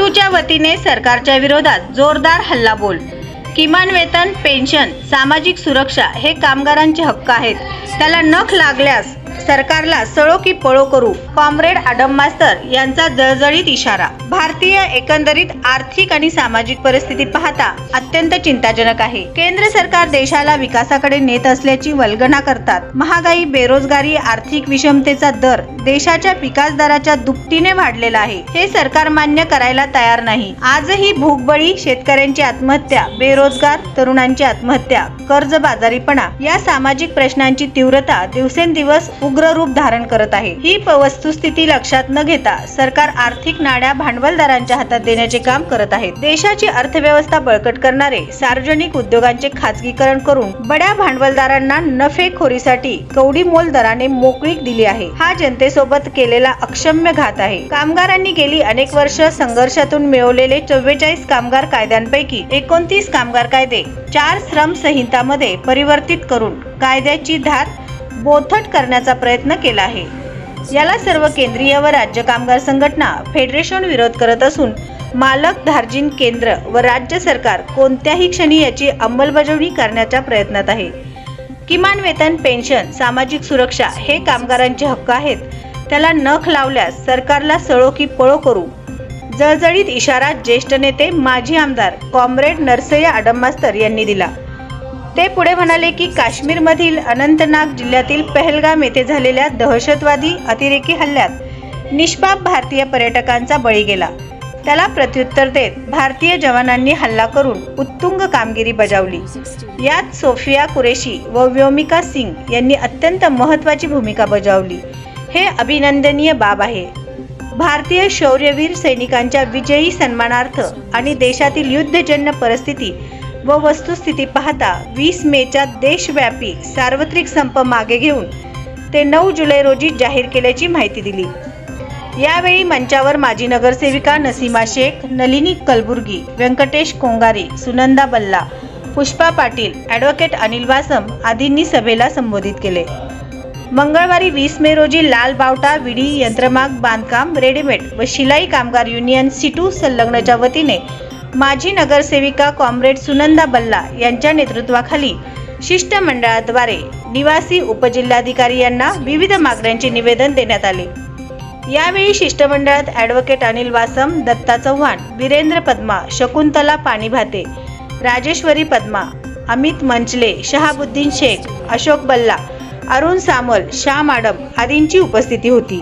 सीटूच्या वतीने सरकारच्या विरोधात जोरदार हल्लाबोल। किमान वेतन, पेन्शन, सामाजिक सुरक्षा हे कामगारांचे हक्क आहेत, त्याला नख लागल्यास सरकारला सळो की पळो करू, कॉम्रेड आडम मास्तर यांचा जळजळीत इशारा। भारतीय एकंदरीत आर्थिक आणि सामाजिक परिस्थिती पाहता अत्यंत चिंताजनक आहे। केंद्र सरकार देशाला विकासाकडे नेत असल्याची वल्गना करतात। महागाई, बेरोजगारी, आर्थिक विषमतेचा दर देशाच्या विकास दराच्या दुपटीने वाढलेला आहे, हे सरकार मान्य करायला तयार नाही। आजही भूकबळी, शेतकऱ्यांची आत्महत्या, बेरोजगार तरुणांची आत्महत्या, कर्जबाजारीपणा या सामाजिक प्रश्नांची तीव्रता दिवसेंदिवस उग्र रूप धारण करत आहे। ही वस्तुस्थिती लक्षात न घेता सरकार आर्थिक नाड्या भांडवलदारांच्या हातात देण्याचे काम करत आहे। देशाची अर्थव्यवस्था बळकट करणारे सार्वजनिक उद्योगांचे खासगीकरण करून बड्या भांडवलदारांना नफेखोरीसाठी कवडीमोल दराने मोकळीक दिली आहे। हा जनतेसोबत केलेला अक्षम्य घात आहे। कामगारांनी गेली अनेक वर्ष संघर्षातून मिळवलेले 44 कामगार कायद्यांपैकी 29 कामगार कायदे 4 श्रम संहितामध्ये परिवर्तित करून कायद्याची धार बोथट करण्याचा प्रयत्न केला आहे। याला सर्व केंद्रीय व राज्य कामगार संघटना, फेडरेशन विरोध करत असून मालक धार्जिन केंद्र व राज्य सरकार कोणत्याही क्षणी याची अंमलबजावणी करण्याच्या प्रयत्नात आहे। किमान वेतन, पेन्शन, सामाजिक सुरक्षा हे कामगारांचे हक्क आहेत, त्याला नख लावल्यास सरकारला सळो की पळो करू, जळजळीत इशारा ज्येष्ठ नेते माजी आमदार कॉम्रेड नरसय्या आडम मास्तर यांनी दिला। ते पुढे म्हणाले की काश्मीरमधील अनंतनाग जिल्ह्यातील पहलगाम येथे झालेल्या दहशतवादी अतिरेकी हल्ल्यात निष्पाप भारतीय पर्यटकांचा बळी गेला। त्याला प्रत्युत्तर देत भारतीय जवानांनी हल्ला करून उत्तुंग कामगिरी बजावली। यात सोफिया कुरेशी व व्योमिका सिंग यांनी अत्यंत महत्त्वाची भूमिका बजावली। हे अभिनंदनीय बाब आहे। भारतीय शौर्यवीर सैनिकांच्या विजयी सन्मानार्थ आणि देशातील युद्धजन्य परिस्थिती व वस्तुस्थिती पाहता 20 मेच्या देशव्यापी सार्वत्रिक संप मागे घेऊन ते 9 जुलै रोजी जाहीर केल्याची माहिती दिली। यावेळी मंचावर माजी नगरसेविका नसीमा शेख, नलिनी कलबुर्गी, व्यंकटेश कोंगारी, सुनंदा बल्ला, पुष्पा पाटील, ॲडव्होकेट अनिल वासम आदींनी सभेला संबोधित केले। मंगळवारी 20 मे रोजी लाल बावटा, विडी, यंत्रमाग, बांधकाम, रेडीमेड व शिलाई कामगार युनियन सीटू संलग्नच्या वतीने माजी नगरसेविका कॉम्रेड सुनंदा बल्ला यांच्या नेतृत्वाखाली शिष्टमंडळाद्वारे निवासी उपजिल्हाधिकारी यांना विविध मागण्यांचे निवेदन देण्यात आले। यावेळी शिष्टमंडळात ॲडव्होकेट अनिल वासम, दत्ता चव्हाण, वीरेंद्र पद्मा, शकुंतला पाणीभाते, राजेश्वरी पद्मा, अमित मंचले, शहाबुद्दीन शेख, अशोक बल्ला, अरुण सामल, श्याम आडम आदींची उपस्थिती होती।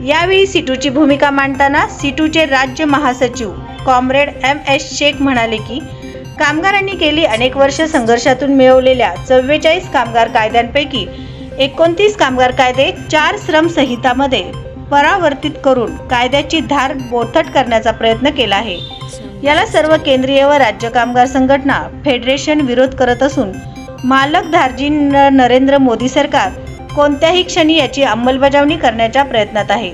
यावेळी सीटूची भूमिका मांडताना सीटूचे राज्य महासचिव कॉम्रेड MS शेख म्हणाले की कामगारांनी गेली अनेक वर्ष संघर्षातून मिळवलेल्या 44 कामगार कायद्यांपैकी 29 कामगार कायदे 4 श्रम संहितामध्ये परावर्तित करून कायद्याची धार बोथट करण्याचा प्रयत्न केला आहे। याला सर्व केंद्रीय व राज्य कामगार संघटना, फेडरेशन विरोध करत असून मालक धार्जिन नरेंद्र मोदी सरकार कोणत्याही क्षणी याची अंमलबजावणी करण्याच्या प्रयत्नात आहे।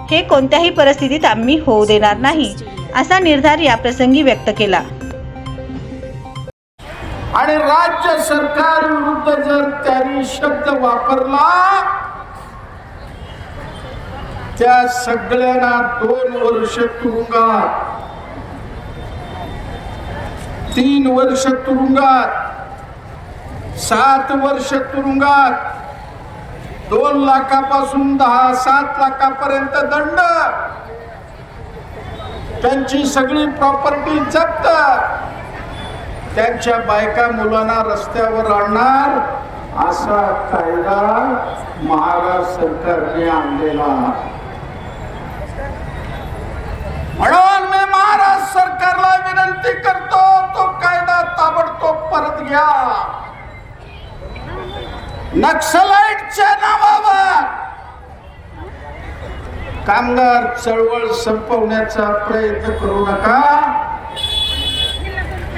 हे कोणत्याही परिस्थितीत आम्ही होऊ देणार नाही, असा निर्धार या प्रसंगी व्यक्त केला। आणि राज्य सरकार विरुद्ध जर त्यांनी शब्द वापरला त्या सगळ्यांना 2 वर्ष तुरुंगात, 3 वर्ष तुरुंगात, 7 वर्ष तुरुंगात, 2 लाखापासून 7 लाखापर्यंत दंड, त्यांची सगळी प्रॉपर्टी जप्त, त्यांच्या बायका मुलांना रस्त्यावर आणणार असा कायदा महाराष्ट्र सरकारने आणलेला। म्हणून मी महाराष्ट्र सरकारला विनंती करतो, तो कायदा ताबडतोब परत घ्या। नक्सलाइटच्या नावावर कामगार चळवळ संपवण्याचा प्रयत्न करू नका।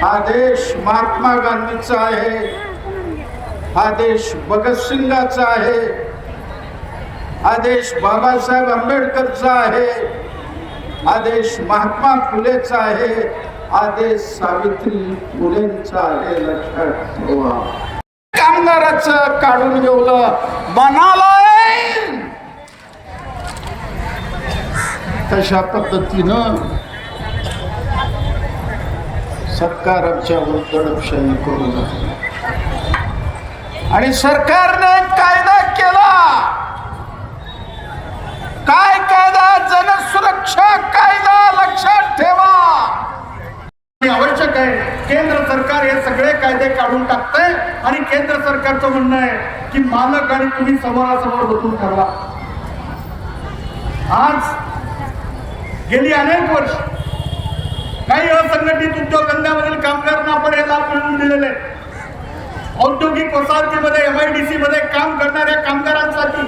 हा देश महात्मा गांधीचा आहे, हा देश भगतसिंगाचा आहे, हा देश बाबासाहेब आंबेडकरचा आहे, हा देश महात्मा फुलेचा आहे, हा देश सावित्री फुलेंचा आहे। लक्षात ठेवा। कामगाराचं काढून घेवलं मनाला तशा पद्धतीनं सरकार आमच्यावर दडपशाही करू नये आणि सरकारने कायदा केला. काय कायदा? जनसुरक्षा कायदा. लक्षात ठेवा, आवश्यक आहे. केंद्र सरकार हे सगळे कायदे काढून टाकतंय आणि केंद्र सरकारचं म्हणणं आहे की मालक आणि तुम्ही समोरासमोर बसून ठरवा. आज गेली अनेक वर्ष काही असंघटित उद्योगधंद्यामधील कामगारांना आपण हे लाभ मिळवून दिलेले. औद्योगिक वसाहतीमध्ये MIDC मध्ये काम करणाऱ्या कामगारांसाठी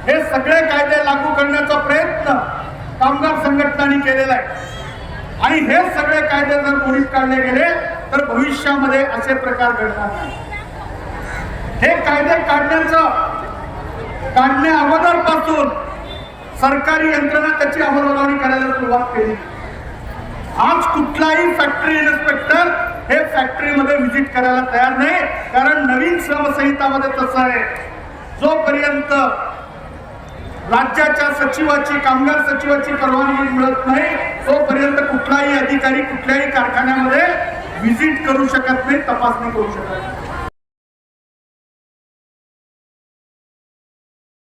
हे सगळे कायदे लागू करण्याचा प्रयत्न कामगार संघटनांनी केलेला आहे. आणि हे सगळे कायदे जर मोडीत काढले गेले तर भविष्यामध्ये असे प्रकार घडणार नाही. हे कायदे काढण्या अगोदरपासून सरकारी यंत्रणा त्याची अंमलबजावणी करायला सुरुवात केली. आज कुठलाही फॅक्टरी इन्स्पेक्टर हे फॅक्टरीमध्ये व्हिजिट करायला तयार नाही, कारण नवीन श्रमसंहितामध्ये तसं आहे, जोपर्यंत राज्याच्या सचिवाची, कामगार सचिवाची परवानगी मिळत नाही तोपर्यंत कुठलाही अधिकारी कुठल्याही कारखान्यामध्ये व्हिजिट करू शकत नाही, तपासणी करू शकत नाही.